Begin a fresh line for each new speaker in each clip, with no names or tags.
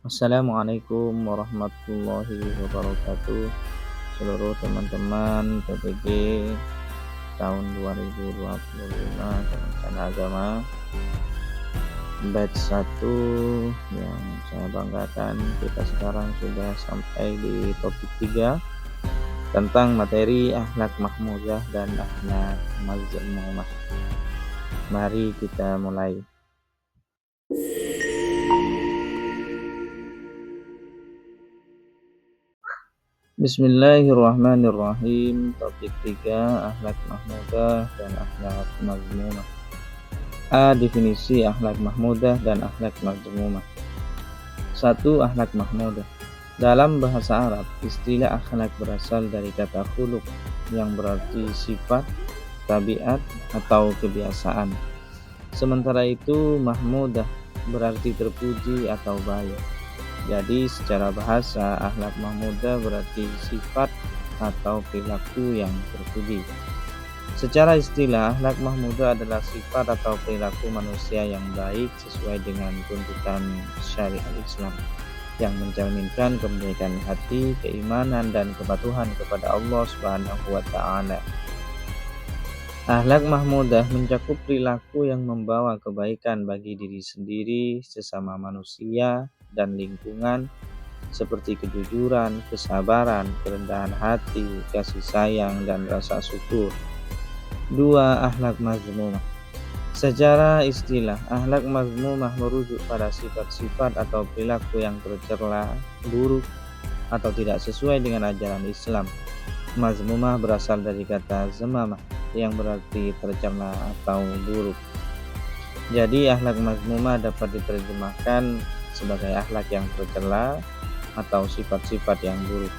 Assalamualaikum warahmatullahi wabarakatuh. Seluruh teman-teman PPG tahun 2025 Kementerian Agama batch 1 yang saya banggakan, kita sekarang sudah sampai di topik 3 tentang materi akhlak mahmudah dan akhlak mazmumah. Mari kita mulai. Bismillahirrahmanirrahim. Topik 3, akhlak mahmudah dan akhlak mazmumah. Definisi akhlak mahmudah dan akhlak mazmumah. 1. Akhlak mahmudah. Dalam bahasa Arab, istilah akhlak berasal dari kata khuluq yang berarti sifat, tabiat, atau kebiasaan. Sementara itu, mahmudah berarti terpuji atau baik. Jadi secara bahasa, akhlak mahmudah berarti sifat atau perilaku yang terpuji. Secara istilah, akhlak mahmudah adalah sifat atau perilaku manusia yang baik sesuai dengan tuntutan syariat Islam yang mencerminkan kebaikan hati, keimanan, dan kepatuhan kepada Allah Subhanahu wa Ta'ala. Akhlak mahmudah mencakup perilaku yang membawa kebaikan bagi diri sendiri, sesama manusia, dan lingkungan, seperti kejujuran, kesabaran, kerendahan hati, kasih sayang, dan rasa syukur. 2. Akhlak mazmumah. Secara istilah, akhlak mazmumah merujuk pada sifat-sifat atau perilaku yang tercela, buruk, atau tidak sesuai dengan ajaran Islam. Mazmumah berasal dari kata zamamah yang berarti tercela atau buruk. Jadi akhlak mazmumah dapat diterjemahkan sebagai akhlak yang tercela atau sifat-sifat yang buruk.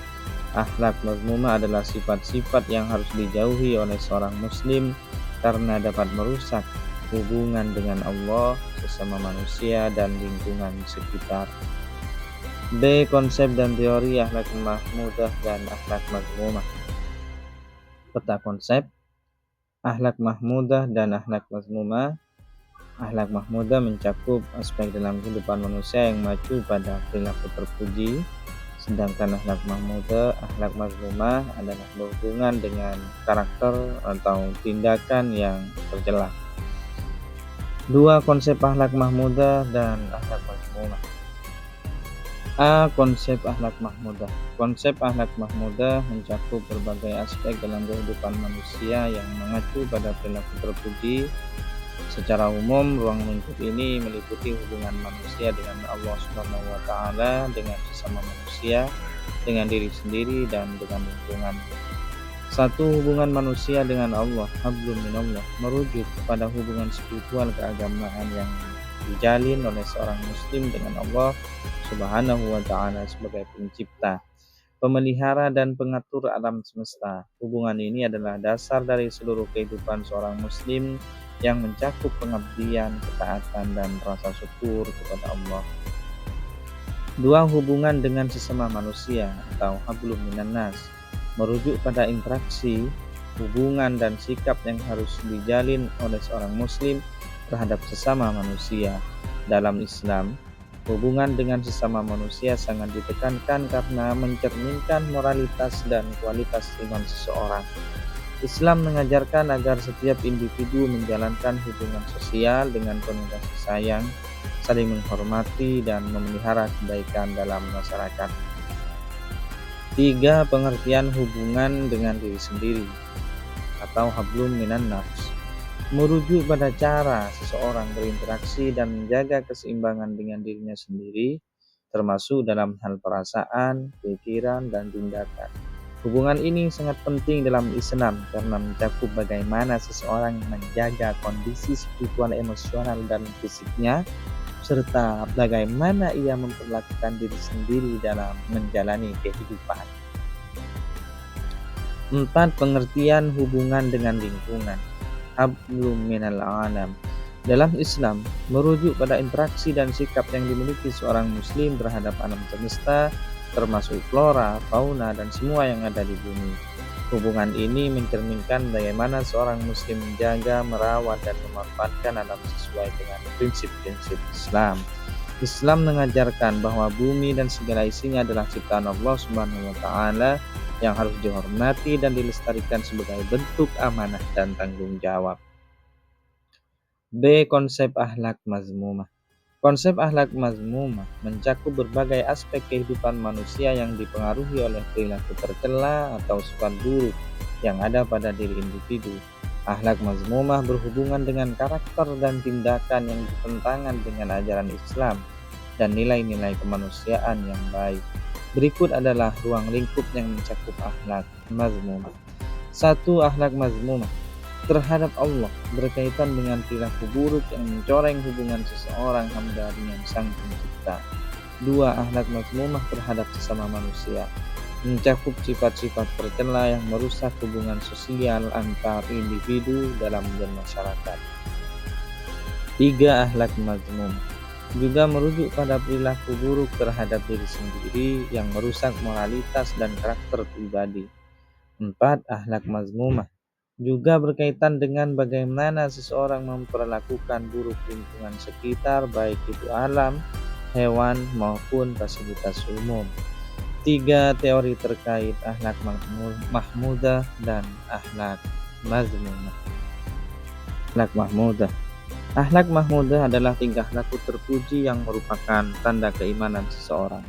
Akhlak mazmumah adalah sifat-sifat yang harus dijauhi oleh seorang muslim karena dapat merusak hubungan dengan Allah, sesama manusia, dan lingkungan sekitar. B. Konsep dan teori akhlak mahmudah dan akhlak mazmumah. Peta konsep akhlak mahmudah dan akhlak mazmumah. Akhlak mahmudah mencakup aspek dalam kehidupan manusia yang mengacu pada perilaku terpuji, sedangkan akhlak mazmumah adalah berhubungan dengan karakter atau tindakan yang tercela. 2. Konsep akhlak mahmudah dan akhlak mazmumah. Konsep akhlak mahmudah. Konsep akhlak mahmudah mencakup berbagai aspek dalam kehidupan manusia yang mengacu pada perilaku terpuji. Secara umum, ruang lingkup ini meliputi hubungan manusia dengan Allah Subhanahu wa Ta'ala, dengan sesama manusia, dengan diri sendiri, dan dengan lingkungan. 1. Hubungan manusia dengan Allah, hablum minallah, merujuk kepada hubungan spiritual keagamaan yang dijalin oleh seorang muslim dengan Allah Subhanahu wa Ta'ala sebagai pencipta, pemelihara, dan pengatur alam semesta. Hubungan ini adalah dasar dari seluruh kehidupan seorang muslim yang mencakup pengabdian, ketaatan, dan rasa syukur kepada Allah. 2. Hubungan dengan sesama manusia atau hablum minan nas, merujuk pada interaksi, hubungan, dan sikap yang harus dijalin oleh seorang muslim terhadap sesama manusia. Dalam Islam, hubungan dengan sesama manusia sangat ditekankan karena mencerminkan moralitas dan kualitas iman seseorang. Islam mengajarkan agar setiap individu menjalankan hubungan sosial dengan penuh kasih sayang, saling menghormati, dan memelihara kebaikan dalam masyarakat. 3. Pengertian hubungan dengan diri sendiri atau hablum minan nafs, merujuk pada cara seseorang berinteraksi dan menjaga keseimbangan dengan dirinya sendiri, termasuk dalam hal perasaan, pikiran, dan tindakan. Hubungan ini sangat penting dalam Islam karena mencakup bagaimana seseorang menjaga kondisi spiritual, emosional, dan fisiknya, serta bagaimana ia memperlakukan diri sendiri dalam menjalani kehidupan. 4. Pengertian hubungan dengan lingkungan, hablum minal alam. Dalam Islam, merujuk pada interaksi dan sikap yang dimiliki seorang muslim terhadap alam semesta, termasuk flora, fauna, dan semua yang ada di bumi. Hubungan ini mencerminkan bagaimana seorang muslim menjaga, merawat, dan memanfaatkan alam sesuai dengan prinsip-prinsip Islam. Islam mengajarkan bahwa bumi dan segala isinya adalah ciptaan Allah Subhanahu wa taala yang harus dihormati dan dilestarikan sebagai bentuk amanah dan tanggung jawab. B. Konsep akhlak mazmumah. Konsep akhlak mazmumah mencakup berbagai aspek kehidupan manusia yang dipengaruhi oleh perilaku tercela atau sifat buruk yang ada pada diri individu. Akhlak mazmumah berhubungan dengan karakter dan tindakan yang bertentangan dengan ajaran Islam dan nilai-nilai kemanusiaan yang baik. Berikut adalah ruang lingkup yang mencakup akhlak mazmumah. 1. Akhlak mazmumah terhadap Allah berkaitan dengan perilaku buruk yang mencoreng hubungan seseorang hamba dengan Sang Pencipta. 2. Akhlak mazmumah terhadap sesama manusia mencakup sifat-sifat tercela yang merusak hubungan sosial antar individu dalam bermasyarakat. 3. Akhlak mazmumah juga merujuk pada perilaku buruk terhadap diri sendiri yang merusak moralitas dan karakter pribadi. 4. Akhlak mazmumah juga berkaitan dengan bagaimana seseorang memperlakukan buruk lingkungan sekitar, baik itu alam, hewan, maupun fasilitas umum. 3. Teori terkait akhlak mahmudah dan akhlak mazmumah. Akhlak mahmudah. Akhlak mahmudah adalah tingkah laku terpuji yang merupakan tanda keimanan seseorang.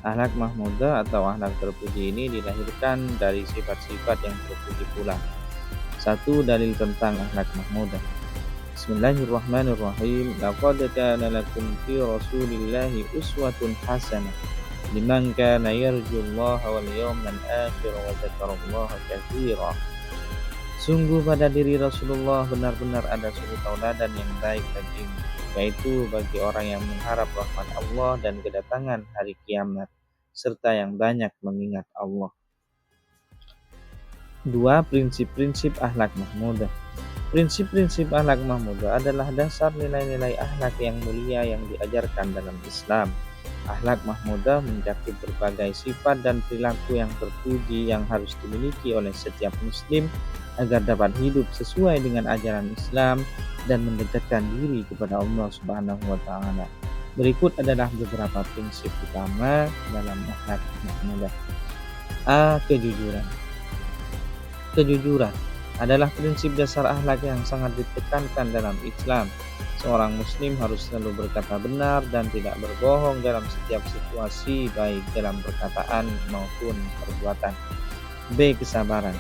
Akhlak mahmudah atau akhlak terpuji ini dilahirkan dari sifat-sifat yang terpuji pula. 1. Dalil tentang akhlak mahmudah. Bismillahirrahmanirrahim. Laqad kana lakum fi Rasulillahi uswatun hasanah liman kana yarjullaha wal yawmal akhir wa dzakarallaha katsiran. Sungguh pada diri Rasulullah benar-benar ada suri tauladan yang baik bagimu, yaitu bagi orang yang mengharap rahmat Allah dan kedatangan hari kiamat, serta yang banyak mengingat Allah. 2. Prinsip-prinsip akhlak mahmudah. Prinsip-prinsip akhlak mahmudah adalah dasar nilai-nilai akhlak yang mulia yang diajarkan dalam Islam. Akhlak mahmudah mencakup berbagai sifat dan perilaku yang terpuji yang harus dimiliki oleh setiap muslim agar dapat hidup sesuai dengan ajaran Islam dan mendekatkan diri kepada Allah Subhanahu wa taala. Berikut adalah beberapa prinsip utama dalam akhlak mahmudah. A. Kejujuran. Kejujuran adalah prinsip dasar akhlak yang sangat ditekankan dalam Islam. Seorang muslim harus selalu berkata benar dan tidak berbohong dalam setiap situasi, baik dalam perkataan maupun perbuatan. B. Kesabaran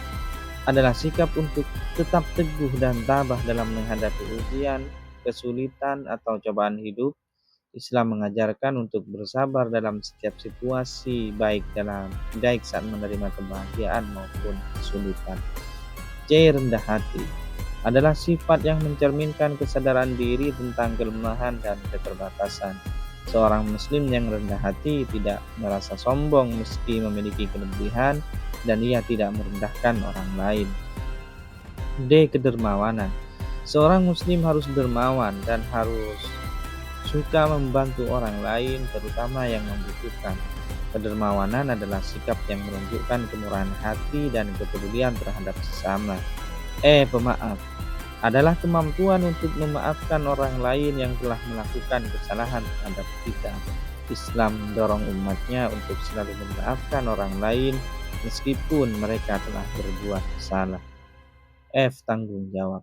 adalah sikap untuk tetap teguh dan tabah dalam menghadapi ujian, kesulitan, atau cobaan hidup. Islam mengajarkan untuk bersabar dalam setiap situasi, baik saat menerima kebahagiaan maupun kesulitan. C. Rendah hati adalah sifat yang mencerminkan kesadaran diri tentang kelemahan dan keterbatasan. Seorang muslim yang rendah hati tidak merasa sombong meski memiliki kelebihan dan ia tidak merendahkan orang lain. D. Kedermawanan. Seorang muslim harus dermawan dan harus suka membantu orang lain, terutama yang membutuhkan. Kedermawanan adalah sikap yang menunjukkan kemurahan hati dan kepedulian terhadap sesama. E. Pemaaf adalah kemampuan untuk memaafkan orang lain yang telah melakukan kesalahan terhadap kita. Islam mendorong umatnya untuk selalu memaafkan orang lain meskipun mereka telah berbuat salah. F. Tanggung jawab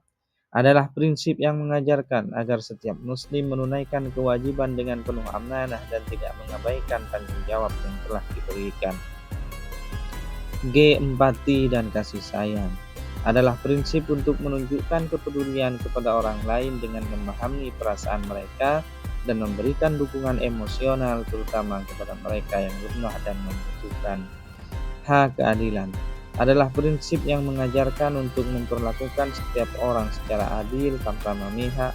adalah prinsip yang mengajarkan agar setiap muslim menunaikan kewajiban dengan penuh amanah dan tidak mengabaikan tanggung jawab yang telah diberikan. G. Empati dan kasih sayang adalah prinsip untuk menunjukkan kepedulian kepada orang lain dengan memahami perasaan mereka dan memberikan dukungan emosional terutama kepada mereka yang lemah dan membutuhkan. H. Keadilan adalah prinsip yang mengajarkan untuk memperlakukan setiap orang secara adil tanpa memihak.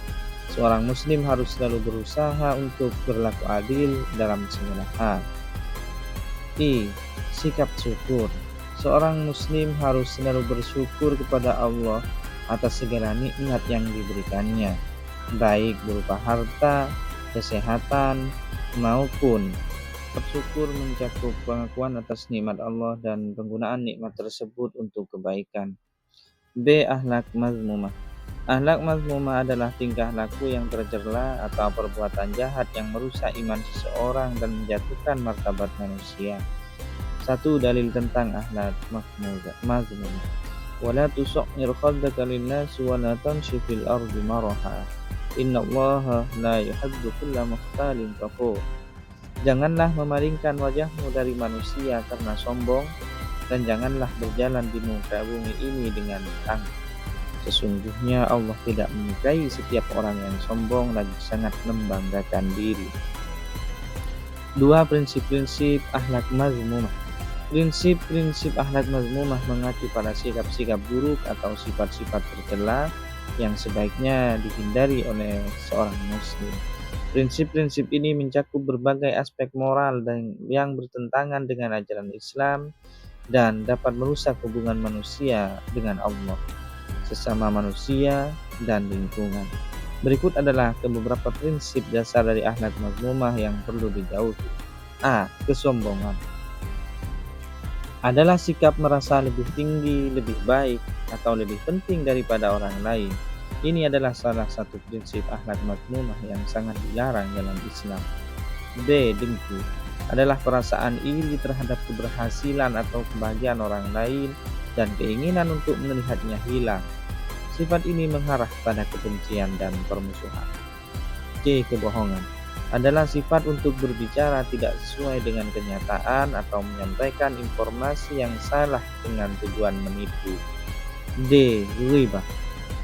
Seorang muslim harus selalu berusaha untuk berlaku adil dalam segala hal. I. Sikap syukur. Seorang muslim harus selalu bersyukur kepada Allah atas segala nikmat yang diberikannya, baik berupa harta, kesehatan, maupun bersyukur mencakup pengakuan atas nikmat Allah dan penggunaan nikmat tersebut untuk kebaikan. B. Akhlak mazmumah Akhlak mazmumah adalah tingkah laku yang tercela atau perbuatan jahat yang merusak iman seseorang dan menjatuhkan martabat manusia. Satu dalil tentang akhlak mazmumah. Wala tusaghir khaddaka lin-nasi wa la tamshi fil ardi maraha. Innallaha la yuhibbu kulla mukhtalin fakhur. Janganlah memalingkan wajahmu dari manusia karena sombong, dan janganlah berjalan di muka bumi ini dengan angkuh. Sesungguhnya Allah tidak menyukai setiap orang yang sombong lagi sangat membanggakan diri. Dua prinsip-prinsip akhlak mazmumah. Prinsip-prinsip akhlak mazmumah mengacu pada sikap-sikap buruk atau sifat-sifat tercela yang sebaiknya dihindari oleh seorang muslim. Prinsip-prinsip ini mencakup berbagai aspek moral dan yang bertentangan dengan ajaran Islam dan dapat merusak hubungan manusia dengan Allah, sesama manusia, dan lingkungan. Berikut adalah beberapa prinsip dasar dari akhlak mazmumah yang perlu dijauhi. A. Kesombongan adalah sikap merasa lebih tinggi, lebih baik, atau lebih penting daripada orang lain. Ini adalah salah satu prinsip akhlak mazmumah yang sangat dilarang dalam Islam. B. Dengki adalah perasaan iri terhadap keberhasilan atau kebahagiaan orang lain dan keinginan untuk melihatnya hilang. Sifat ini mengarah pada kebencian dan permusuhan. C. Kebohongan adalah sifat untuk berbicara tidak sesuai dengan kenyataan atau menyampaikan informasi yang salah dengan tujuan menipu. D. Ghibah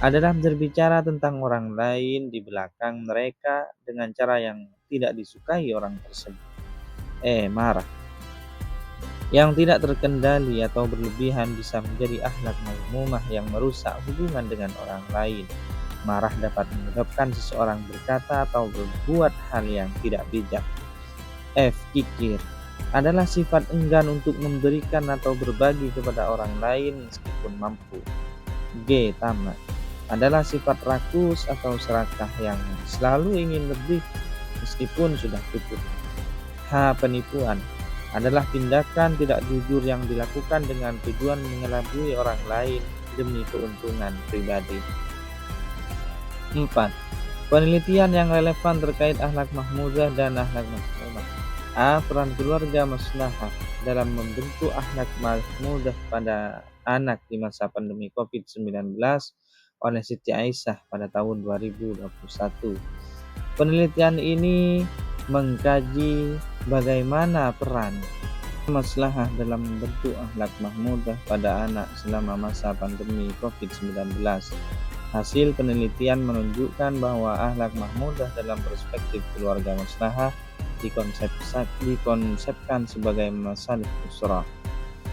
adalah berbicara tentang orang lain di belakang mereka dengan cara yang tidak disukai orang tersebut. E. Marah yang tidak terkendali atau berlebihan bisa menjadi akhlak mazmumah yang merusak hubungan dengan orang lain. Marah dapat menyebabkan seseorang berkata atau berbuat hal yang tidak bijak. F. Kikir adalah sifat enggan untuk memberikan atau berbagi kepada orang lain meskipun mampu. G. Tamak adalah sifat rakus atau serakah yang selalu ingin lebih meskipun sudah cukup. H. Penipuan adalah tindakan tidak jujur yang dilakukan dengan tujuan mengelabui orang lain demi keuntungan pribadi. 4. Penelitian yang relevan terkait akhlak mahmudah dan akhlak mazmumah. A. Peran keluarga maslahah dalam membentuk akhlak mahmudah pada anak di masa pandemi COVID-19 oleh Siti Aisyah pada tahun 2021. Penelitian ini mengkaji bagaimana peran maslahah dalam membentuk akhlak mahmudah pada anak selama masa pandemi COVID-19. Hasil penelitian menunjukkan bahwa akhlak mahmudah dalam perspektif keluarga maslahah dikonsepkan sebagai masalih usrah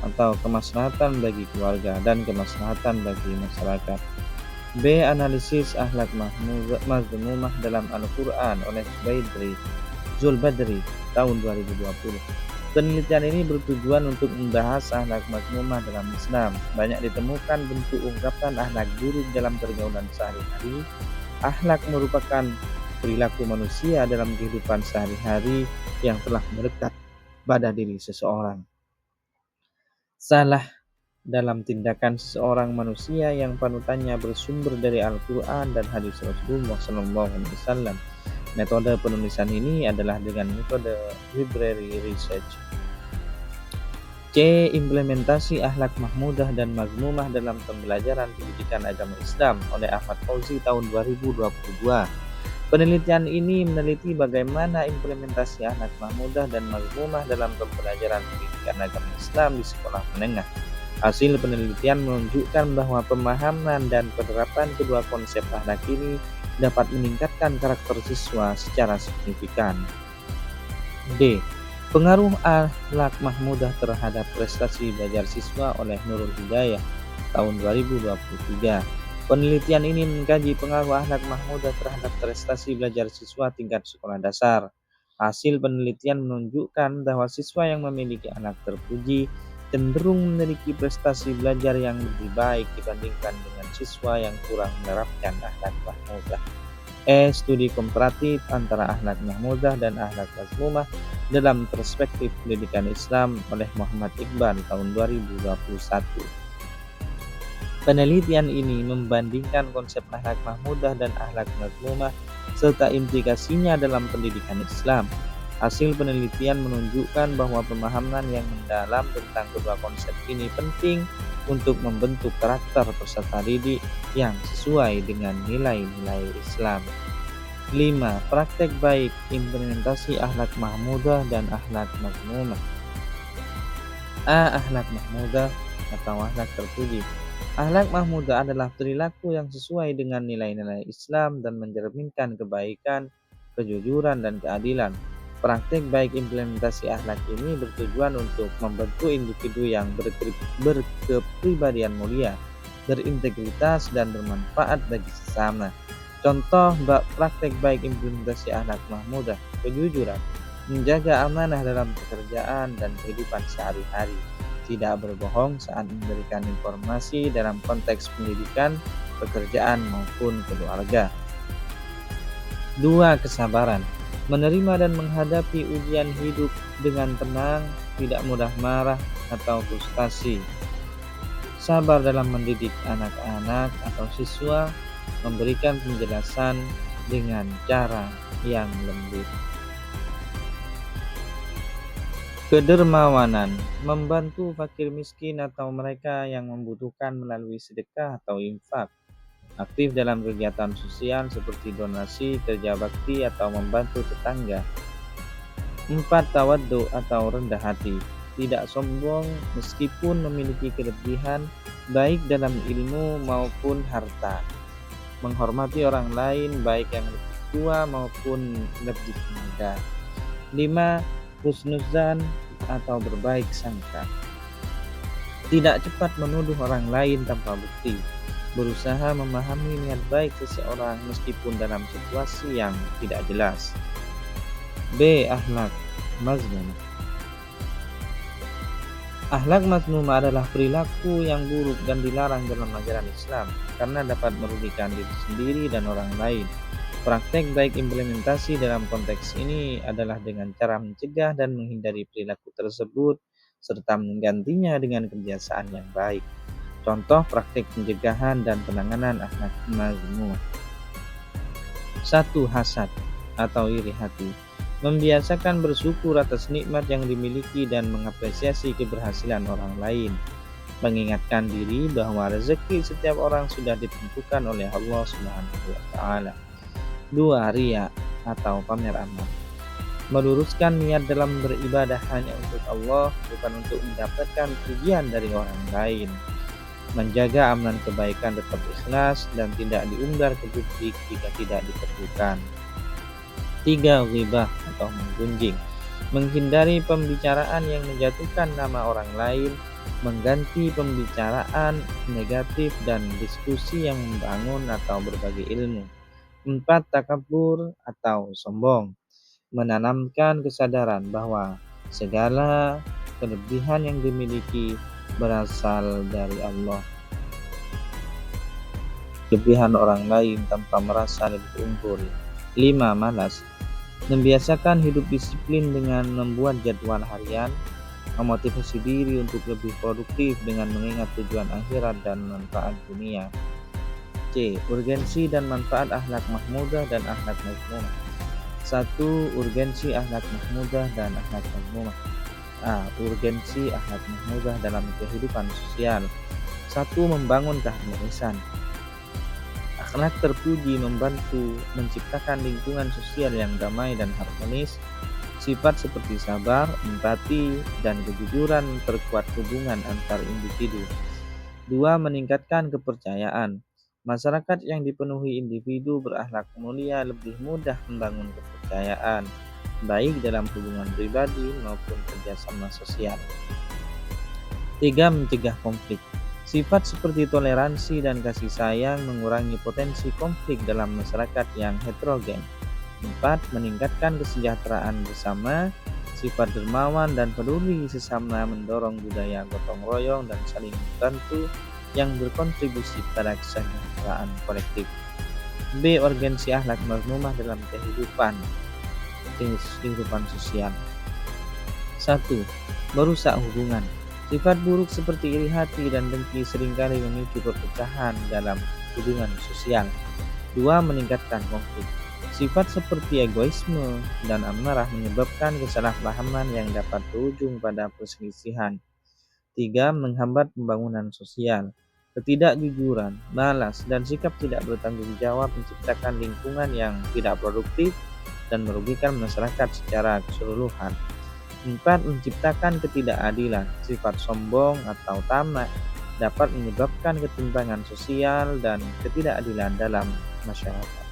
atau kemaslahatan bagi keluarga dan kemaslahatan bagi masyarakat. B. Analisis akhlak mazmumah dalam Al-Quran oleh Zulbadri tahun 2020. Penelitian ini bertujuan untuk membahas akhlak mazmumah dalam Islam. Banyak ditemukan bentuk ungkapan akhlak buruk dalam pergaulan sehari-hari. Akhlak merupakan perilaku manusia dalam kehidupan sehari-hari yang telah melekat pada diri seseorang. Salah dalam tindakan seseorang manusia yang panutannya bersumber dari Al-Quran dan hadis Rasulullah SAW. Metode penulisan ini adalah dengan metode library research. C. Implementasi akhlak mahmudah dan mazmumah dalam pembelajaran pendidikan agama Islam oleh Ahmad Fauzi tahun 2022. Penelitian ini meneliti bagaimana implementasi akhlak mahmudah dan mazmumah dalam pembelajaran pendidikan agama Islam di sekolah menengah. Hasil penelitian menunjukkan bahwa pemahaman dan penerapan kedua konsep akhlak ini dapat meningkatkan karakter siswa secara signifikan. D. Pengaruh akhlak mahmudah terhadap prestasi belajar siswa oleh Nurul Hidayah tahun 2023. Penelitian ini mengkaji pengaruh akhlak mahmudah terhadap prestasi belajar siswa tingkat sekolah dasar. Hasil penelitian menunjukkan bahwa siswa yang memiliki akhlak terpuji cenderung memiliki prestasi belajar yang lebih baik dibandingkan dengan siswa yang kurang menerapkan akhlak mahmudah. E. Studi komparatif antara akhlak mahmudah dan akhlak mazmumah dalam perspektif pendidikan Islam oleh Muhammad Iqbal tahun 2021. Penelitian ini membandingkan konsep akhlak mahmudah dan akhlak mazmumah serta implikasinya dalam pendidikan Islam. Hasil penelitian menunjukkan bahwa pemahaman yang mendalam tentang kedua konsep ini penting untuk membentuk karakter peserta didik yang sesuai dengan nilai-nilai Islam. 5. Praktek baik implementasi akhlak mahmudah dan akhlak mazmumah. Akhlak mahmudah atau akhlak terpuji. Akhlak mahmudah adalah perilaku yang sesuai dengan nilai-nilai Islam dan mencerminkan kebaikan, kejujuran, dan keadilan. Praktek baik implementasi akhlak ini bertujuan untuk membentuk individu yang berkepribadian mulia, berintegritas, dan bermanfaat bagi sesama. Contoh praktek baik implementasi akhlak mahmudah: kejujuran, menjaga amanah dalam pekerjaan dan kehidupan sehari-hari, tidak berbohong saat memberikan informasi dalam konteks pendidikan, pekerjaan maupun keluarga. 2. Kesabaran, menerima dan menghadapi ujian hidup dengan tenang, tidak mudah marah atau frustasi. Sabar dalam mendidik anak-anak atau siswa, memberikan penjelasan dengan cara yang lembut. Kedermawanan, membantu fakir miskin atau mereka yang membutuhkan melalui sedekah atau infak. Aktif dalam kegiatan sosial seperti donasi, kerja bakti, atau membantu tetangga. 4. Tawaddu atau rendah hati, tidak sombong meskipun memiliki kelebihan baik dalam ilmu maupun harta. Menghormati orang lain baik yang lebih tua maupun lebih muda. 5. Husnuzan atau berbaik sangka, tidak cepat menuduh orang lain tanpa bukti, berusaha memahami niat baik seseorang meskipun dalam situasi yang tidak jelas. B. Akhlak mazmumah. Akhlak mazmumah adalah perilaku yang buruk dan dilarang dalam ajaran Islam karena dapat merugikan diri sendiri dan orang lain. Praktek baik implementasi dalam konteks ini adalah dengan cara mencegah dan menghindari perilaku tersebut serta menggantinya dengan kebiasaan yang baik. Contoh praktek pencegahan dan penanganan akhlak mazmumah. 1. Hasad atau iri hati, membiasakan bersyukur atas nikmat yang dimiliki dan mengapresiasi keberhasilan orang lain. Mengingatkan diri bahwa rezeki setiap orang sudah ditentukan oleh Allah Subhanahu wa Ta'ala. 2. Riya atau pamer amal, meluruskan niat dalam beribadah hanya untuk Allah, bukan untuk mendapatkan pujian dari orang lain. Menjaga amalan kebaikan tetap ikhlas dan tidak diumbar ke publik jika tidak diperlukan. 3. Ghibah atau menggunjing, menghindari pembicaraan yang menjatuhkan nama orang lain, mengganti pembicaraan negatif dan diskusi yang membangun atau berbagi ilmu. 4. Takabur atau sombong, menanamkan kesadaran bahwa segala kelebihan yang dimiliki berasal dari Allah. Kelebihan orang lain tanpa merasa lebih unggul. 5. Malas, membiasakan hidup disiplin dengan membuat jadwal harian, memotivasi diri untuk lebih produktif dengan mengingat tujuan akhirat dan manfaat dunia. C. Urgensi dan manfaat akhlak mahmudah dan akhlak mazmumah. 1. Urgensi akhlak mahmudah dan akhlak mazmumah. Urgensi akhlak mahmudah dalam kehidupan sosial. 1. Membangun keharmonisan. Akhlak terpuji membantu menciptakan lingkungan sosial yang damai dan harmonis. Sifat seperti sabar, empati, dan kejujuran memperkuat hubungan antar individu. 2. Meningkatkan kepercayaan. Masyarakat yang dipenuhi individu berakhlak mulia lebih mudah membangun kepercayaan, baik dalam hubungan pribadi maupun kerjasama sosial. 3. Mencegah konflik. Sifat seperti toleransi dan kasih sayang mengurangi potensi konflik dalam masyarakat yang heterogen. 4. Meningkatkan kesejahteraan bersama. Sifat dermawan dan peduli sesama mendorong budaya gotong royong dan saling membantu yang berkontribusi pada kesejahteraan kolektif. B. Urgensi akhlak mazmumah dalam kehidupan sosial. 1. Merusak hubungan. Sifat buruk seperti iri hati dan dengki seringkali memicu perpecahan dalam hubungan sosial. 2. Meningkatkan konflik. Sifat seperti egoisme dan amarah menyebabkan kesalahpahaman yang dapat berujung pada perselisihan. 3. Menghambat pembangunan sosial. Ketidakjujuran, malas, dan sikap tidak bertanggung jawab menciptakan lingkungan yang tidak produktif dan merugikan masyarakat secara keseluruhan. 4. Menciptakan ketidakadilan. Sifat sombong atau tamak dapat menyebabkan ketimpangan sosial dan ketidakadilan dalam masyarakat.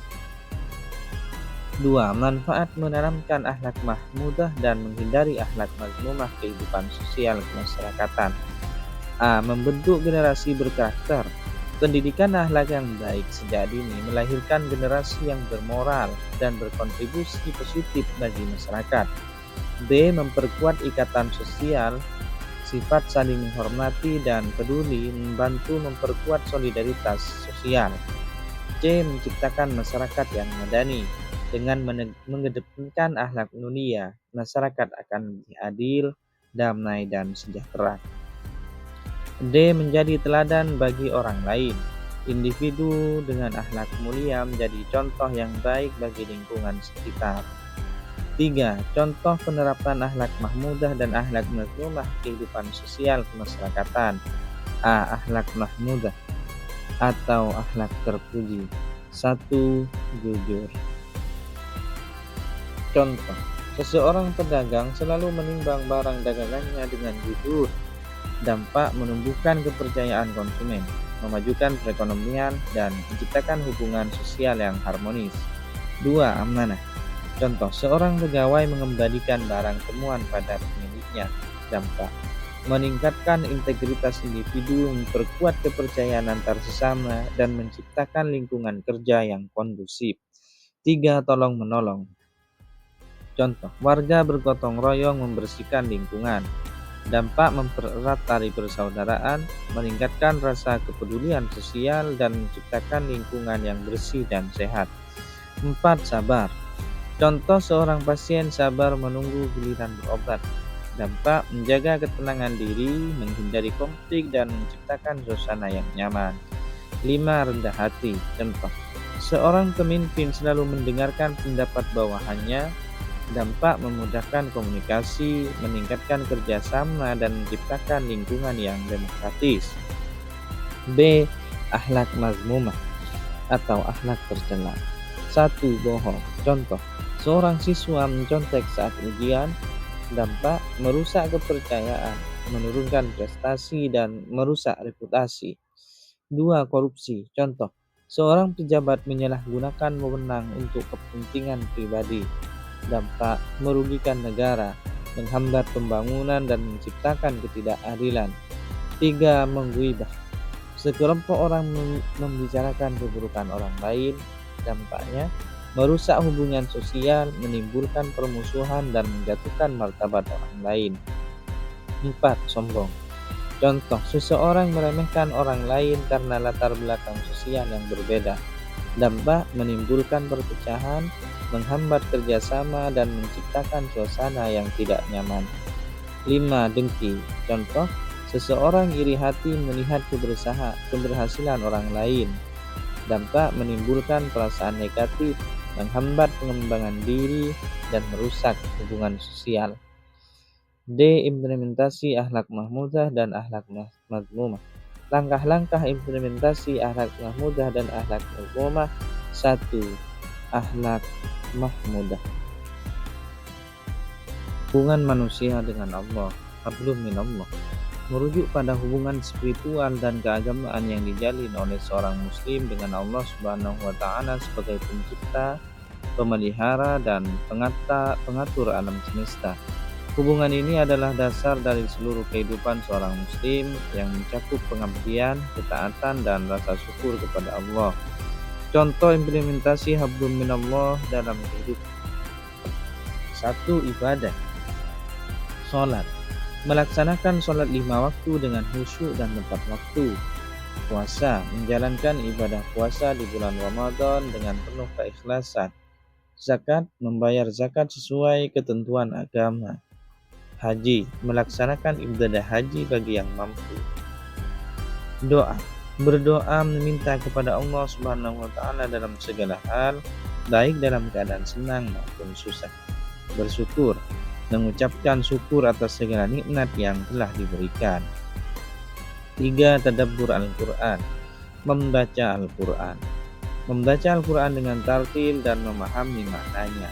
2. Manfaat menanamkan akhlak mahmudah dan menghindari akhlak mazmumah kehidupan sosial kemasyarakatan. A. Membentuk generasi berkarakter. Pendidikan akhlak yang baik sejak dini melahirkan generasi yang bermoral dan berkontribusi positif bagi masyarakat. B. Memperkuat ikatan sosial. Sifat saling menghormati dan peduli membantu memperkuat solidaritas sosial. C. Menciptakan masyarakat yang madani. Dengan mengedepankan akhlak mulia, masyarakat akan lebih adil, damai, dan sejahtera. D. Menjadi teladan bagi orang lain. Individu dengan akhlak mulia menjadi contoh yang baik bagi lingkungan sekitar. 3. Contoh penerapan akhlak mahmudah dan akhlak mazmumah kehidupan sosial kemasyarakatan. A. Akhlak mahmudah atau akhlak terpuji. 1. Jujur. Contoh, seseorang pedagang selalu menimbang barang dagangannya dengan jujur. Dampak menumbuhkan kepercayaan konsumen, memajukan perekonomian, dan menciptakan hubungan sosial yang harmonis. 2. Amanah. Contoh, seorang pegawai mengembalikan barang temuan pada pemiliknya. Dampak meningkatkan integritas individu, memperkuat kepercayaan antar sesama, dan menciptakan lingkungan kerja yang kondusif. 3. Tolong menolong. Contoh, warga bergotong royong membersihkan lingkungan. Dampak mempererat tali persaudaraan, meningkatkan rasa kepedulian sosial, dan menciptakan lingkungan yang bersih dan sehat. 4. Sabar. Contoh, seorang pasien sabar menunggu giliran berobat. Dampak menjaga ketenangan diri, menghindari konflik, dan menciptakan suasana yang nyaman. 5. Rendah hati. Contoh, seorang pemimpin selalu mendengarkan pendapat bawahannya. Dampak memudahkan komunikasi, meningkatkan kerjasama, dan menciptakan lingkungan yang demokratis. B. Akhlak mazmumah atau akhlak tercela. 1. Bohong. Contoh, seorang siswa mencontek saat ujian. Dampak merusak kepercayaan, menurunkan prestasi, dan merusak reputasi. 2. Korupsi. Contoh, seorang pejabat menyalahgunakan wewenang untuk kepentingan pribadi. Dampak merugikan negara, menghambat pembangunan, dan menciptakan ketidakadilan. 3. Menggibah. Sekelompok orang membicarakan keburukan orang lain. Dampaknya merusak hubungan sosial, menimbulkan permusuhan, dan menjatuhkan martabat orang lain. 4. Sombong. Contoh, seseorang meremehkan orang lain karena latar belakang sosial yang berbeda. Dampak menimbulkan perpecahan, menghambat kerjasama, dan menciptakan suasana yang tidak nyaman. 5. Dengki. Contoh, seseorang iri hati melihat keberhasilan orang lain. Dampak menimbulkan perasaan negatif, menghambat pengembangan diri, dan merusak hubungan sosial. D. Implementasi akhlak mahmudah dan akhlak mazmumah. Langkah-langkah implementasi akhlak mahmudah dan akhlak mazmumah. 1. Akhlak mahmudah. Hubungan manusia dengan Allah, hablum minallah, merujuk pada hubungan spiritual dan keagamaan yang dijalin oleh seorang muslim dengan Allah Subhanahu wa taala sebagai pencipta, pemelihara, dan pengatur alam semesta. Hubungan ini adalah dasar dari seluruh kehidupan seorang muslim yang mencakup pengabdian, ketaatan, dan rasa syukur kepada Allah. Contoh implementasi hablum minallah dalam kehidupan. 1. Ibadah. Sholat. Melaksanakan sholat 5 waktu dengan khusyuk dan tepat waktu. Puasa. Menjalankan ibadah puasa di bulan Ramadan dengan penuh keikhlasan. Zakat. Membayar zakat sesuai ketentuan agama. haji, melaksanakan ibadah haji bagi yang mampu. Doa, berdoa meminta kepada Allah Subhanahu wa taala dalam segala hal, baik dalam keadaan senang maupun susah. Bersyukur, mengucapkan syukur atas segala nikmat yang telah diberikan. 3. Tadabbur Al-Quran, membaca Al-Quran. Membaca Al-Quran dengan tartil dan memahami maknanya.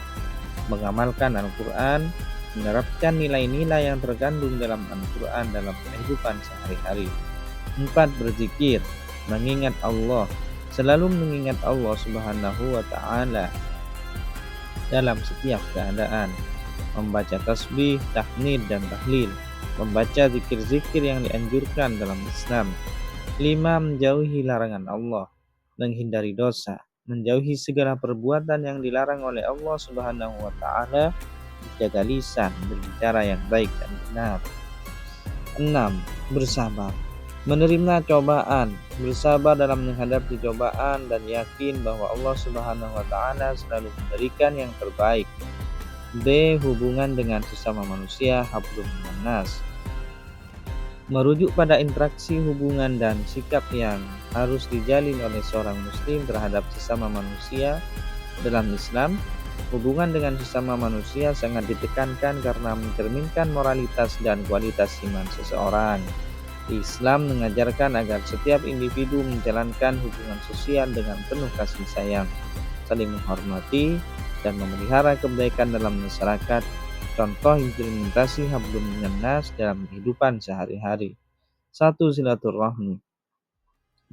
Mengamalkan Al-Quran, menerapkan nilai-nilai yang terkandung dalam Al-Quran dalam kehidupan sehari-hari. 4. Berzikir, mengingat Allah, selalu mengingat Allah Subhanahu wa taala dalam setiap keadaan. Membaca tasbih, tahmid dan tahlil, membaca zikir-zikir yang dianjurkan dalam Islam. 5. Menjauhi larangan Allah, menghindari dosa, menjauhi segala perbuatan yang dilarang oleh Allah Subhanahu wa taala, menjaga lisan, berbicara yang baik dan benar. 6. Bersabar, menerima cobaan, bersabar dalam menghadapi cobaan dan yakin bahwa Allah Subhanahu wa taala selalu memberikan yang terbaik. B. Hubungan dengan sesama manusia, hablum minan nas, merujuk pada interaksi hubungan dan sikap yang harus dijalin oleh seorang muslim terhadap sesama manusia. Dalam Islam, hubungan dengan sesama manusia sangat ditekankan karena mencerminkan moralitas dan kualitas iman seseorang. Islam mengajarkan agar setiap individu menjalankan hubungan sosial dengan penuh kasih sayang, saling menghormati, dan memelihara kebaikan dalam masyarakat. Contoh implementasi hablum minan nas dalam kehidupan sehari-hari. 1. Silaturahmi,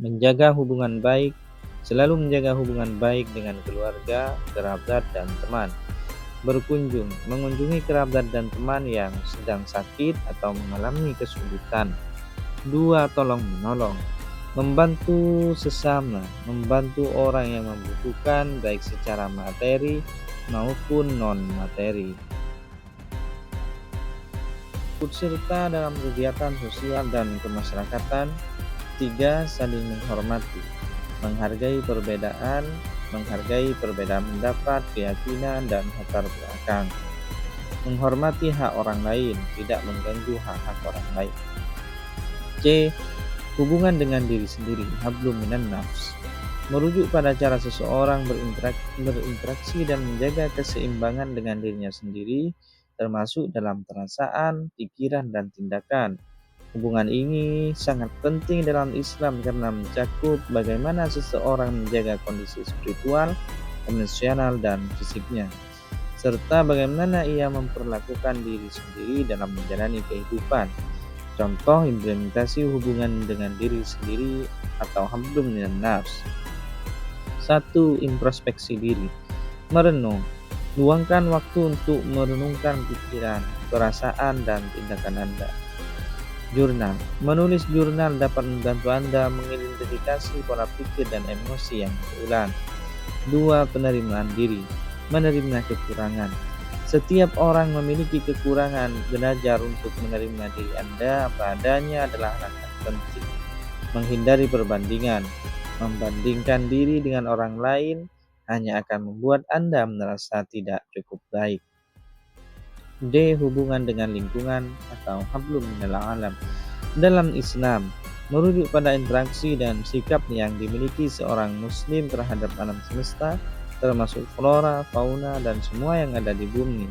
menjaga hubungan baik, selalu menjaga hubungan baik dengan keluarga, kerabat, dan teman. Berkunjung, mengunjungi kerabat dan teman yang sedang sakit atau mengalami kesulitan. 2. Tolong menolong, membantu sesama, membantu orang yang membutuhkan baik secara materi maupun non-materi. Ikut serta dalam kegiatan sosial dan kemasyarakatan. 3. Saling menghormati, menghargai perbedaan pendapat, keyakinan, dan latar belakang. Menghormati hak orang lain, tidak mengganggu hak-hak orang lain. C. Hubungan dengan diri sendiri, hablum minan nafs, merujuk pada cara seseorang berinteraksi dan menjaga keseimbangan dengan dirinya sendiri, termasuk dalam perasaan, pikiran, dan tindakan. Hubungan ini sangat penting dalam Islam karena mencakup bagaimana seseorang menjaga kondisi spiritual, emosional, dan fisiknya, serta bagaimana ia memperlakukan diri sendiri dalam menjalani kehidupan. Contoh implementasi hubungan dengan diri sendiri atau hablum minan nafs. 1. Introspeksi diri, merenung, luangkan waktu untuk merenungkan pikiran, perasaan, dan tindakan Anda. Jurnal, menulis jurnal dapat membantu Anda mengidentifikasi pola pikir dan emosi yang berulang. 2. Penerimaan diri, menerima kekurangan. Setiap orang memiliki kekurangan. Belajar untuk menerima diri Anda apa adanya adalah langkah penting. Menghindari perbandingan, membandingkan diri dengan orang lain hanya akan membuat Anda merasa tidak cukup baik. D. Hubungan dengan lingkungan atau hablum minal alam. Dalam Islam, merujuk pada interaksi dan sikap yang dimiliki seorang muslim terhadap alam semesta, termasuk flora, fauna, dan semua yang ada di bumi.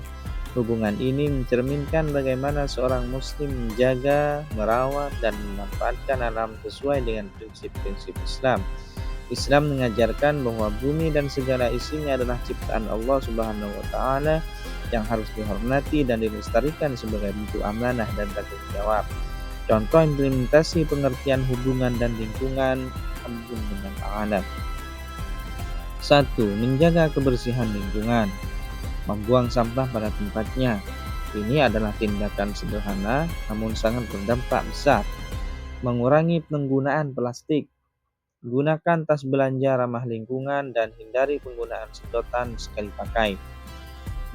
Hubungan ini mencerminkan bagaimana seorang muslim menjaga, merawat, dan memanfaatkan alam sesuai dengan prinsip-prinsip Islam. Islam mengajarkan bahwa bumi dan segala isinya adalah ciptaan Allah Subhanahu wa taala yang harus dihormati dan dilestarikan sebagai bentuk amanah dan tanggung jawab. Contoh implementasi pengertian hubungan dan lingkungan hablum minal alam. 1. Menjaga kebersihan lingkungan, membuang sampah pada tempatnya. Ini adalah tindakan sederhana namun sangat berdampak besar. Mengurangi penggunaan plastik, gunakan tas belanja ramah lingkungan dan hindari penggunaan sedotan sekali pakai.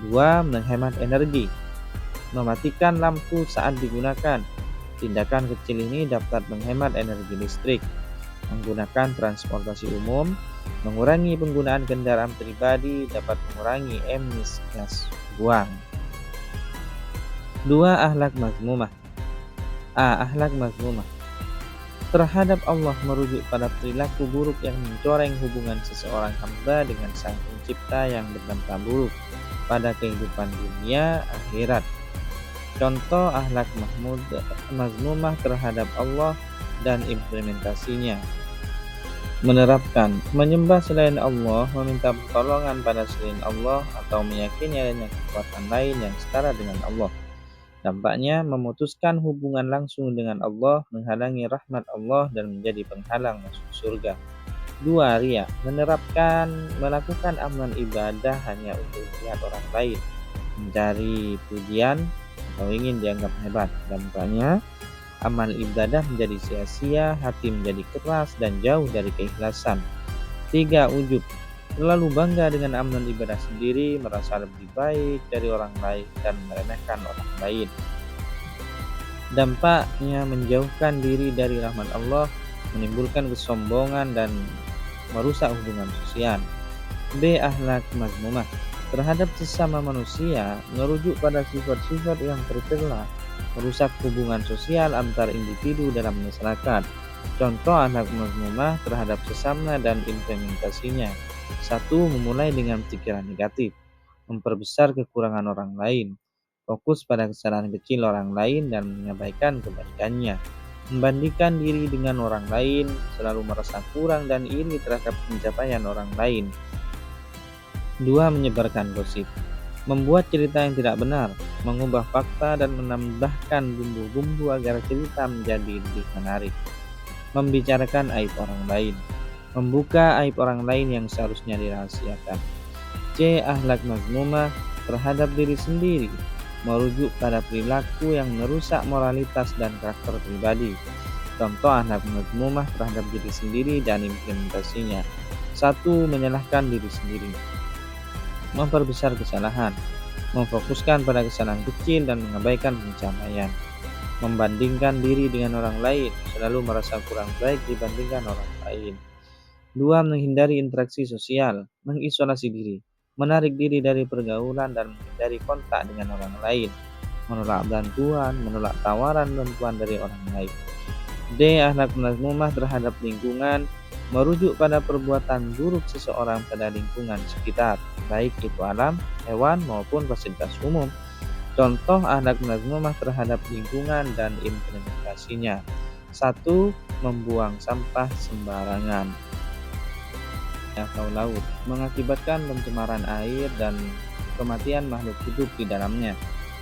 2. Menghemat energi, mematikan lampu saat digunakan. Tindakan kecil ini dapat menghemat energi listrik. Menggunakan transportasi umum, mengurangi penggunaan kendaraan pribadi dapat mengurangi emisi gas buang. 2. Akhlak mazmumah. Akhlak mazmumah terhadap Allah merujuk pada perilaku buruk yang mencoreng hubungan seseorang hamba dengan Sang Pencipta yang berdampak buruk pada kehidupan dunia akhirat. Contoh akhlak mazmumah terhadap Allah dan implementasinya: menerapkan menyembah selain Allah, meminta pertolongan pada selain Allah, atau meyakini adanya kekuatan lain yang setara dengan Allah. Dampaknya memutuskan hubungan langsung dengan Allah, menghalangi rahmat Allah, dan menjadi penghalang masuk surga. 2. Riya melakukan amalan ibadah hanya untuk melihat orang lain, mencari pujian, atau ingin dianggap hebat. Dampaknya amal ibadah menjadi sia-sia, hati menjadi keras, dan jauh dari keikhlasan. 3. Ujub terlalu bangga dengan amalan ibadah sendiri, merasa lebih baik dari orang lain, dan meremehkan orang lain. Dampaknya menjauhkan diri dari rahmat Allah, menimbulkan kesombongan, dan merusak hubungan sosial. B. Akhlak mazmumah terhadap sesama manusia merujuk pada sifat-sifat yang tercela, merusak hubungan sosial antar individu dalam masyarakat. Contoh akhlak mazmumah terhadap sesama dan implementasinya: 1. Memulai dengan pikiran negatif, memperbesar kekurangan orang lain, fokus pada kesalahan kecil orang lain dan mengabaikan kebaikannya, membandingkan diri dengan orang lain, selalu merasa kurang dan iri terhadap pencapaian orang lain. 2. Menyebarkan gosip, membuat cerita yang tidak benar, mengubah fakta dan menambahkan bumbu-bumbu agar cerita menjadi lebih menarik. Membicarakan aib orang lain, membuka aib orang lain yang seharusnya dirahasiakan. C. Akhlak mazmumah terhadap diri sendiri, merujuk pada perilaku yang merusak moralitas dan karakter pribadi. Contoh akhlak mazmumah terhadap diri sendiri dan implementasinya: 1. Menyalahkan diri sendiri, memperbesar kesalahan, memfokuskan pada kesalahan kecil dan mengabaikan pencapaian. Membandingkan diri dengan orang lain, selalu merasa kurang baik dibandingkan orang lain. 2. Menghindari interaksi sosial, mengisolasi diri, menarik diri dari pergaulan dan menghindari kontak dengan orang lain, menolak bantuan, menolak tawaran bantuan dari orang lain. D. Akhlak mazmumah terhadap lingkungan, merujuk pada perbuatan buruk seseorang pada lingkungan sekitar, baik itu alam, hewan, maupun fasilitas umum. Contoh akhlak mazmumah terhadap lingkungan dan implementasinya: 1. Membuang sampah sembarangan atau laut, mengakibatkan pencemaran air dan kematian makhluk hidup di dalamnya.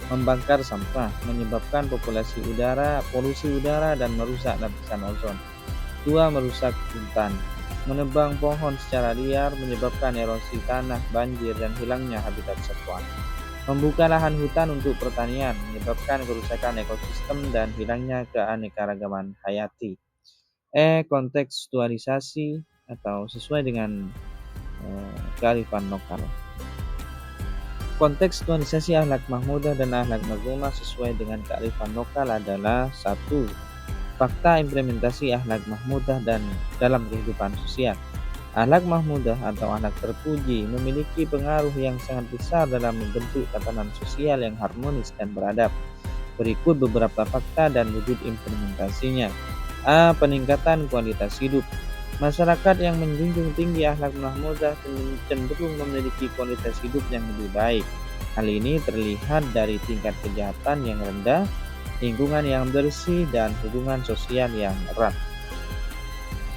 Membakar sampah menyebabkan polusi udara dan merusak lapisan ozon. 2. Merusak hutan, menebang pohon secara liar menyebabkan erosi tanah, banjir, dan hilangnya habitat satwa. Membuka lahan hutan untuk pertanian menyebabkan kerusakan ekosistem dan hilangnya keanekaragaman hayati. Kontekstualisasi atau sesuai dengan kearifan lokal. Kontekstualisasi akhlak mahmudah dan akhlak mazmumah sesuai dengan kearifan lokal adalah: 1. Fakta implementasi akhlak mahmudah dan dalam kehidupan sosial. Akhlak mahmudah atau akhlak terpuji memiliki pengaruh yang sangat besar dalam membentuk tatanan sosial yang harmonis dan beradab. Berikut beberapa fakta dan wujud implementasinya. Peningkatan kualitas hidup. Masyarakat yang menjunjung tinggi akhlak mahmudah cenderung memiliki kualitas hidup yang lebih baik. Hal ini terlihat dari tingkat kejahatan yang rendah, lingkungan yang bersih, dan hubungan sosial yang erat.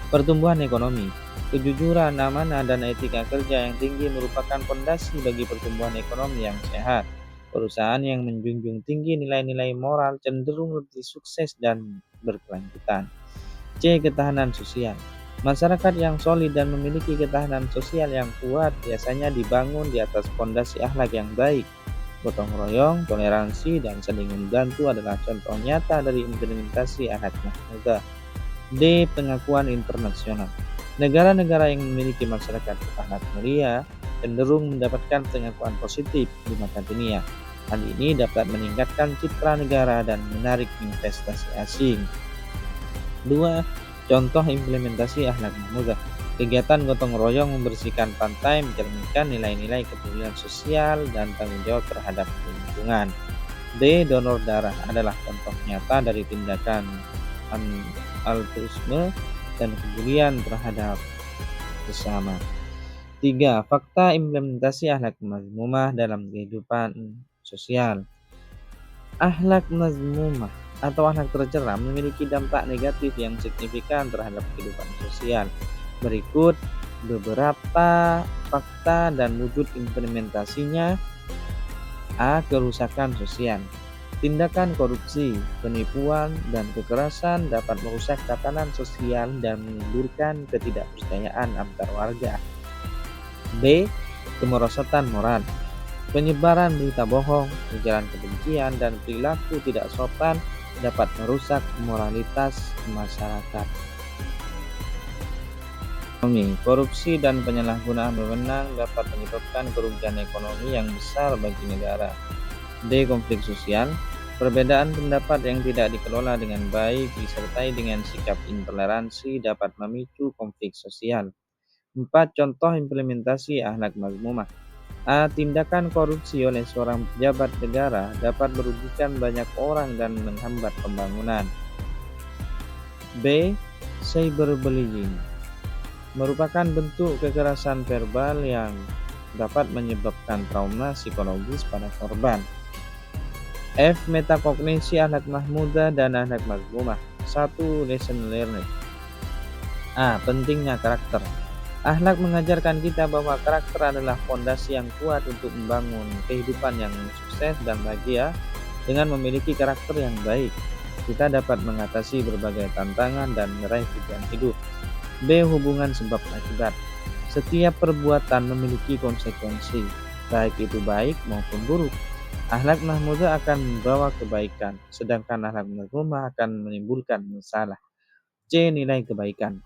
Pertumbuhan ekonomi. Kejujuran, amanah, dan etika kerja yang tinggi merupakan fondasi bagi pertumbuhan ekonomi yang sehat. Perusahaan yang menjunjung tinggi nilai-nilai moral cenderung lebih sukses dan berkelanjutan. C. Ketahanan sosial. Masyarakat yang solid dan memiliki ketahanan sosial yang kuat biasanya dibangun di atas fondasi akhlak yang baik. Gotong royong, toleransi, dan saling membantu adalah contoh nyata dari implementasi akhlak mahmudah. D. Pengakuan internasional. Negara-negara yang memiliki masyarakat akhlak mulia cenderung mendapatkan pengakuan positif di mata dunia. Hal ini dapat meningkatkan citra negara dan menarik investasi asing. 2. Contoh implementasi akhlak mahmudah. Kegiatan gotong royong membersihkan pantai mencerminkan nilai-nilai kepedulian sosial dan tanggung jawab terhadap lingkungan. D. Donor darah adalah contoh nyata dari tindakan altruisme dan kepedulian terhadap sesama. 3. Fakta implementasi akhlak mazmumah dalam kehidupan sosial. Akhlak mazmumah atau akhlak tercela memiliki dampak negatif yang signifikan terhadap kehidupan sosial. Berikut beberapa fakta dan wujud implementasinya. A. Kerusakan sosial. Tindakan korupsi, penipuan, dan kekerasan dapat merusak tatanan sosial dan menimbulkan ketidakpercayaan antar warga. B. Kemerosotan moral. Penyebaran berita bohong, ujaran kebencian, dan perilaku tidak sopan dapat merusak moralitas masyarakat. Korupsi dan penyalahgunaan wewenang dapat menyebabkan kerugian ekonomi yang besar bagi negara. D. Konflik sosial. Perbedaan pendapat yang tidak dikelola dengan baik disertai dengan sikap intoleransi dapat memicu konflik sosial. 4. Contoh implementasi akhlak mazmumah. A. Tindakan korupsi oleh seorang pejabat negara dapat merugikan banyak orang dan menghambat pembangunan. B. Cyberbullying merupakan bentuk kekerasan verbal yang dapat menyebabkan trauma psikologis pada korban. F. Metakognisi akhlak mahmudah dan akhlak mazmumah. 1. Lesson learned. A. Pentingnya karakter. Akhlak mengajarkan kita bahwa karakter adalah fondasi yang kuat untuk membangun kehidupan yang sukses dan bahagia. Dengan memiliki karakter yang baik, kita dapat mengatasi berbagai tantangan dan meraih tujuan hidup. B. Hubungan sebab akibat. Setiap perbuatan memiliki konsekuensi, baik itu baik maupun buruk. Akhlak mahmudah akan membawa kebaikan, sedangkan akhlak mazmumah akan menimbulkan masalah. C. Nilai kebaikan.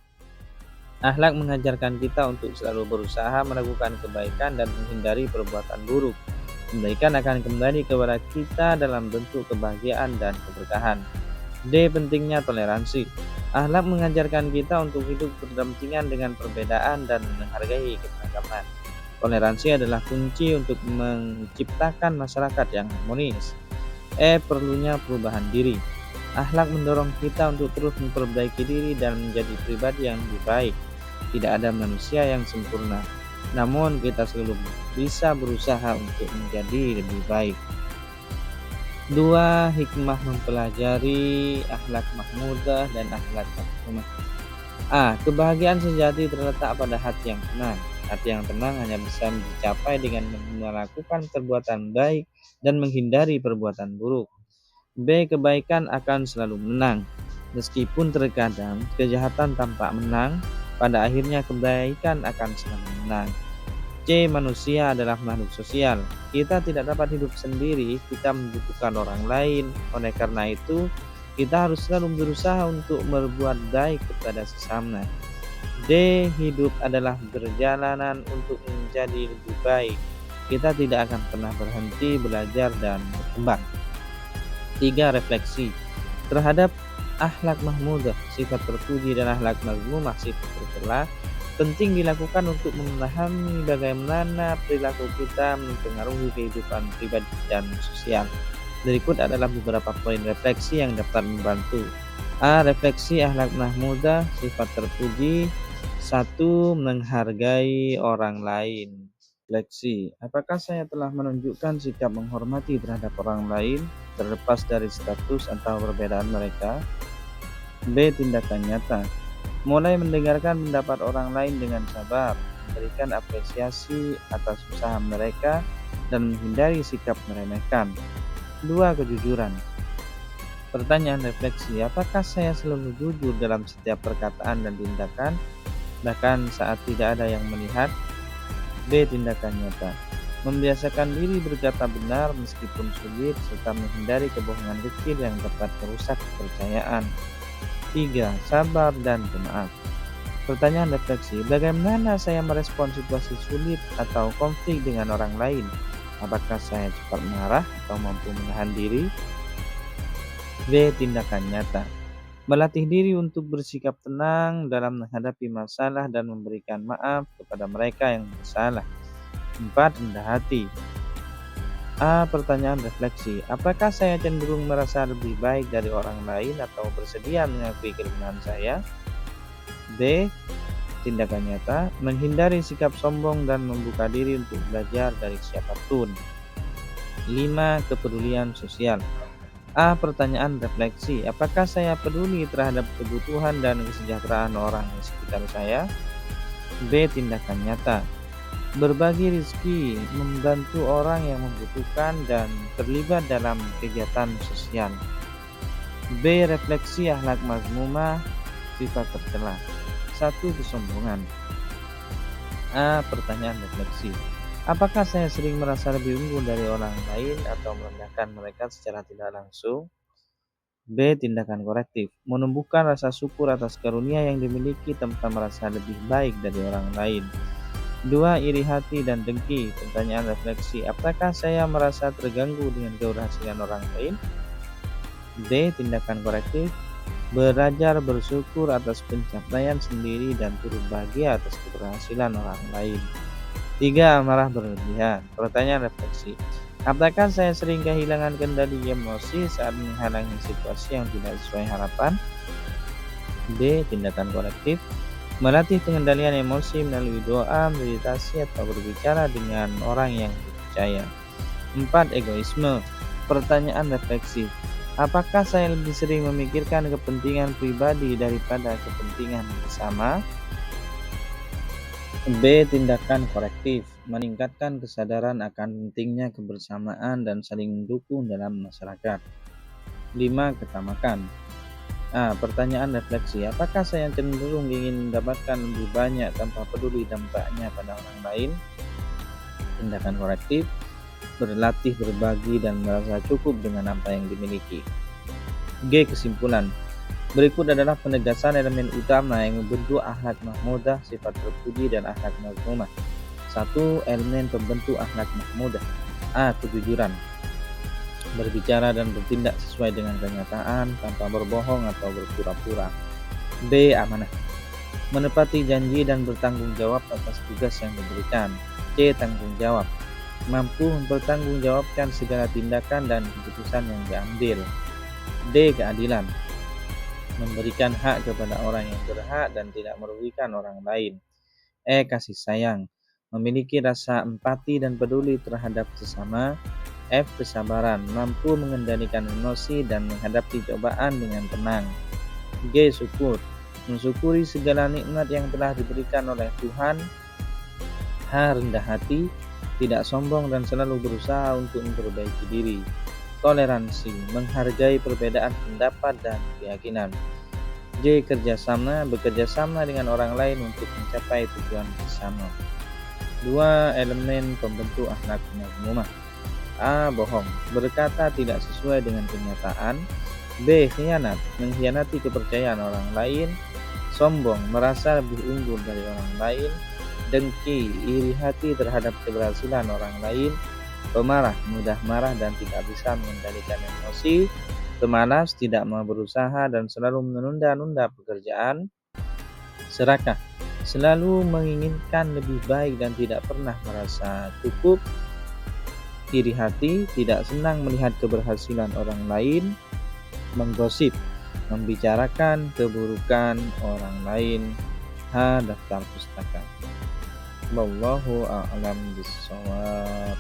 Akhlak mengajarkan kita untuk selalu berusaha melakukan kebaikan dan menghindari perbuatan buruk. Kebaikan akan kembali kepada kita dalam bentuk kebahagiaan dan keberkahan. D. Pentingnya toleransi. Akhlak mengajarkan kita untuk hidup berdampingan dengan perbedaan dan menghargai keberagaman. Toleransi adalah kunci untuk menciptakan masyarakat yang harmonis. E. Perlunya perubahan diri. Akhlak mendorong kita untuk terus memperbaiki diri dan menjadi pribadi yang lebih baik. Tidak ada manusia yang sempurna, namun kita selalu bisa berusaha untuk menjadi lebih baik. 2. Hikmah mempelajari akhlak mahmudah dan akhlak mazmumah. A. Kebahagiaan sejati terletak pada hati yang tenang. Hati yang tenang hanya bisa dicapai dengan melakukan perbuatan baik dan menghindari perbuatan buruk. B. Kebaikan akan selalu menang. Meskipun terkadang kejahatan tampak menang, pada akhirnya kebaikan akan selalu menang. C. Manusia adalah makhluk sosial. Kita tidak dapat hidup sendiri, kita membutuhkan orang lain. Oleh karena itu, kita harus selalu berusaha untuk berbuat baik kepada sesama. D. Hidup adalah perjalanan untuk menjadi lebih baik. Kita tidak akan pernah berhenti belajar dan berkembang. 3. Refleksi terhadap akhlak mahmudah, sifat terpuji, dan akhlak mazmumah, sifat tercela, penting dilakukan untuk memahami bagaimana perilaku kita mempengaruhi kehidupan pribadi dan sosial. Berikut adalah beberapa poin refleksi yang dapat membantu. A. Refleksi akhlak mahmudah, sifat terpuji. 1. Menghargai orang lain. Refleksi, apakah saya telah menunjukkan sikap menghormati terhadap orang lain, terlepas dari status atau perbedaan mereka? B. Tindakan nyata, mulai mendengarkan pendapat orang lain dengan sabar, memberikan apresiasi atas usaha mereka, dan menghindari sikap meremehkan. 2. Kejujuran. Pertanyaan refleksi, apakah saya selalu jujur dalam setiap perkataan dan tindakan, bahkan saat tidak ada yang melihat? B. Tindakan nyata, membiasakan diri berkata benar meskipun sulit, serta menghindari kebohongan kecil yang dapat merusak kepercayaan. 3. Sabar dan pemaaf. Pertanyaan refleksi, bagaimana saya merespon situasi sulit atau konflik dengan orang lain? Apakah saya cepat marah atau mampu menahan diri? B. Tindakan nyata, melatih diri untuk bersikap tenang dalam menghadapi masalah dan memberikan maaf kepada mereka yang bersalah. 4. Rendah hati, A. Pertanyaan refleksi. Apakah saya cenderung merasa lebih baik dari orang lain atau bersedia mengakui kelemahan saya? B. Tindakan nyata. Menghindari sikap sombong dan membuka diri untuk belajar dari siapapun. 5. Kepedulian sosial. A. Pertanyaan refleksi. Apakah saya peduli terhadap kebutuhan dan kesejahteraan orang di sekitar saya? B. Tindakan nyata. Berbagi rezeki, membantu orang yang membutuhkan, dan terlibat dalam kegiatan sosial. B. Refleksi akhlak mazmumah, sifat tercela. 1. Kesombongan. A. Pertanyaan refleksi. Apakah saya sering merasa lebih unggul dari orang lain atau merendahkan mereka secara tidak langsung? B. Tindakan korektif. Menumbuhkan rasa syukur atas karunia yang dimiliki tanpa merasa lebih baik dari orang lain. 2. Iri hati dan dengki. Pertanyaan refleksi. Apakah saya merasa terganggu dengan keberhasilan orang lain? D. Tindakan korektif. Belajar bersyukur atas pencapaian sendiri dan turut bahagia atas keberhasilan orang lain. 3. Amarah berlebihan. Pertanyaan refleksi. Apakah saya sering kehilangan kendali emosi saat menghalangi situasi yang tidak sesuai harapan? D. Tindakan korektif. Melatih pengendalian emosi melalui doa, meditasi, atau berbicara dengan orang yang dipercaya. 4. Egoisme. Pertanyaan refleksi. Apakah saya lebih sering memikirkan kepentingan pribadi daripada kepentingan bersama? B. Tindakan korektif. Meningkatkan kesadaran akan pentingnya kebersamaan dan saling mendukung dalam masyarakat. 5. Ketamakan. A. Pertanyaan refleksi. Apakah saya cenderung ingin mendapatkan lebih banyak tanpa peduli dampaknya pada orang lain? Tindakan korektif. Berlatih berbagi dan merasa cukup dengan apa yang dimiliki. G. Kesimpulan. Berikut adalah penegasan elemen utama yang membentuk akhlak mahmudah, sifat terpuji, dan akhlak mazmumah. 1. Elemen pembentuk akhlak mahmudah. A. Kejujuran. Berbicara dan bertindak sesuai dengan kenyataan tanpa berbohong atau berpura-pura. B. Amanah. Menepati janji dan bertanggung jawab atas tugas yang diberikan. C. Tanggung jawab. Mampu mempertanggungjawabkan segala tindakan dan keputusan yang diambil. D. Keadilan. Memberikan hak kepada orang yang berhak dan tidak merugikan orang lain. E. Kasih sayang. Memiliki rasa empati dan peduli terhadap sesama. F. Kesabaran. Mampu mengendalikan emosi dan menghadapi cobaan dengan tenang. G. Syukur. Mensyukuri segala nikmat yang telah diberikan oleh Tuhan. H. Rendah hati. Tidak sombong dan selalu berusaha untuk memperbaiki diri. Toleransi. Menghargai perbedaan pendapat dan keyakinan. J. Kerjasama. Bekerja sama dengan orang lain untuk mencapai tujuan bersama. 2. Elemen pembentuk akhlak mazmumah. A. Bohong. Berkata tidak sesuai dengan kenyataan. B. Khianat. Mengkhianati kepercayaan orang lain. Sombong. Merasa lebih unggul dari orang lain. Dengki. Iri hati terhadap keberhasilan orang lain. Pemarah. Mudah marah dan tidak bisa mengendalikan emosi. Pemalas. Tidak mau berusaha dan selalu menunda-nunda pekerjaan. Serakah. Selalu menginginkan lebih baik dan tidak pernah merasa cukup. Iri hati. Tidak senang melihat keberhasilan orang lain. Menggosip. Membicarakan keburukan orang lain. H. Daftar pustaka. Wallahu a'lam bishawab.